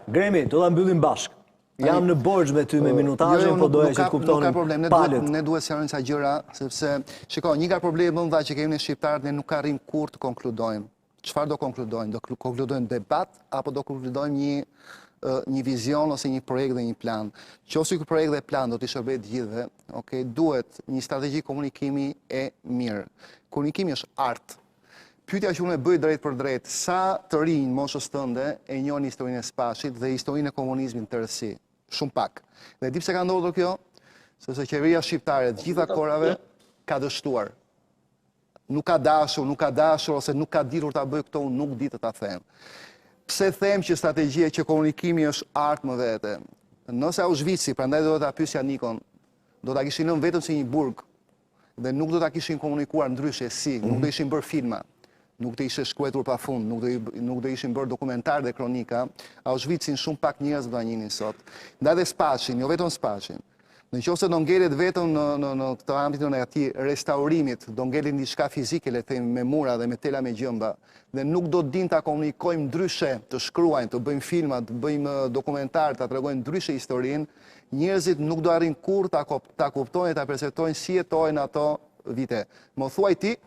Gremi, do ta mbyllim bashkë. Jam në borxh me ty me minutazhin, po doja që të kuptonim palët. Ne duhet sjarojmë ca gjëra, sepse, shiko, një nga problemet më të mëdha që kemi ne shqiptarët, ne nuk arrim kurrë të konkludojmë. Çfarë do konkludojmë? Do konkludojmë debat apo do konkludojmë një vizion ose një projekt dhe një plan. Qoftë ky projekt dhe plan do t'i shërbejë të gjithëve, okay, duhet një strategji komunikimi e mirë. Komunikimi është art. Pyetja që unë e bëj drejt për drejt, sa të rinj moshës tënde e njohin historinë e Spashit dhe historinë e komunizmit në tërësi? Shumë pak. Dhe di pse ka ndodhur kjo? Sepse qeveria shqiptare të gjitha kohërave ka dështuar. Nuk ka dashur ose nuk ka ditur ta bëj këto, unë nuk di të ta them. Pse them që strategjia që komunikimi është art më vete? Nëse Auschwitz, prandaj do ta pyesja Nikon, do ta kishin lënë vetëm si një burg dhe nuk do ta kishin komunikuar ndryshe si, nuk do ishin bërë filma, nuk të ishe shkruar pafund, nuk do ishin bërë dokumentar dhe kronika, Auschwitzin shumë pak njerëz do ta njihnin sot. Ndaj dhe Spashin, jo vetëm Spashin. Nëse do ngelet vetëm në këtë ambitin e atij restaurimit, do ngelet diçka fizike, le të themi, me mura dhe me tela me gjëmba, dhe nuk do din ta komunikojmë ndryshe, të shkruajmë, të bëjmë filma, të bëjmë dokumentar, ta tregojmë ndryshe historinë, njerëzit nuk do arrin kurrë ta kuptojnë, ta perceptojnë si jetojnë ato vite. Më thuaj ti,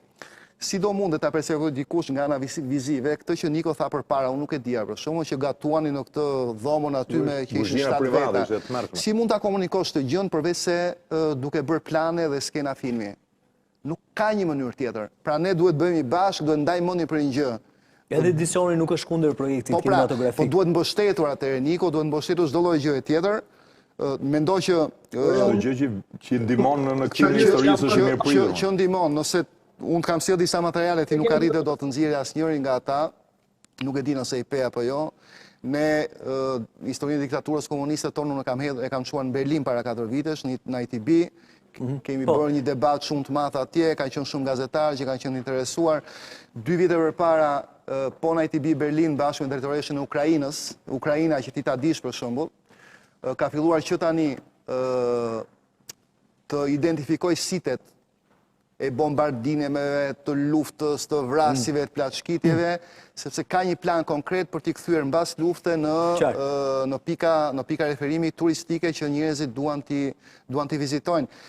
si do mund të ta perceptojë dikush nga ana vizive, këtë që Niko tha përpara, unë nuk e dija, për shkakun që gatuani në këtë dhomën aty me që ishin 7 veta. Si mund ta komunikosh këtë gjën përveç se duke bërë plane dhe skena filmi? Nuk ka një mënyrë tjetër. Pra ne duhet bëhemi bashkë, duhet ndajmë mendjen për një gjë. Edhe edicioni nuk është kundër projektit kinematografik. Po duhet mbështetur atëherë Niko, duhet mbështetur çdo lloj gjëje tjetër. Mendoj që gjë që ndihmon në këtë historisë është mirë pritur. Që ndihmon, nëse unë kam sjell disa materiale ti nuk arritë do të nxjerrë asnjërin nga ata, nuk e di nëse i pe apo jo. Ne historinë e diktaturës komuniste tonë e kam çuar në Berlin para 4 vitesh në ITB. Kemi bërë një debat shumë të madh atje, kanë qenë shumë gazetarë që kanë qenë interesuar. 2 vite përpara po në ITB Berlin bashkë me drejtoreshën e Ukrainës, Ukraina që ti ta dish për shembull, ka filluar që tani të identifikoj sitet e bombardimeve, të luftës, të vrasjeve, të plaçkitjeve, sepse ka një plan konkret për t'i kthyer mbas lufte në pika referimi turistike që njerëzit duan t'i vizitojnë.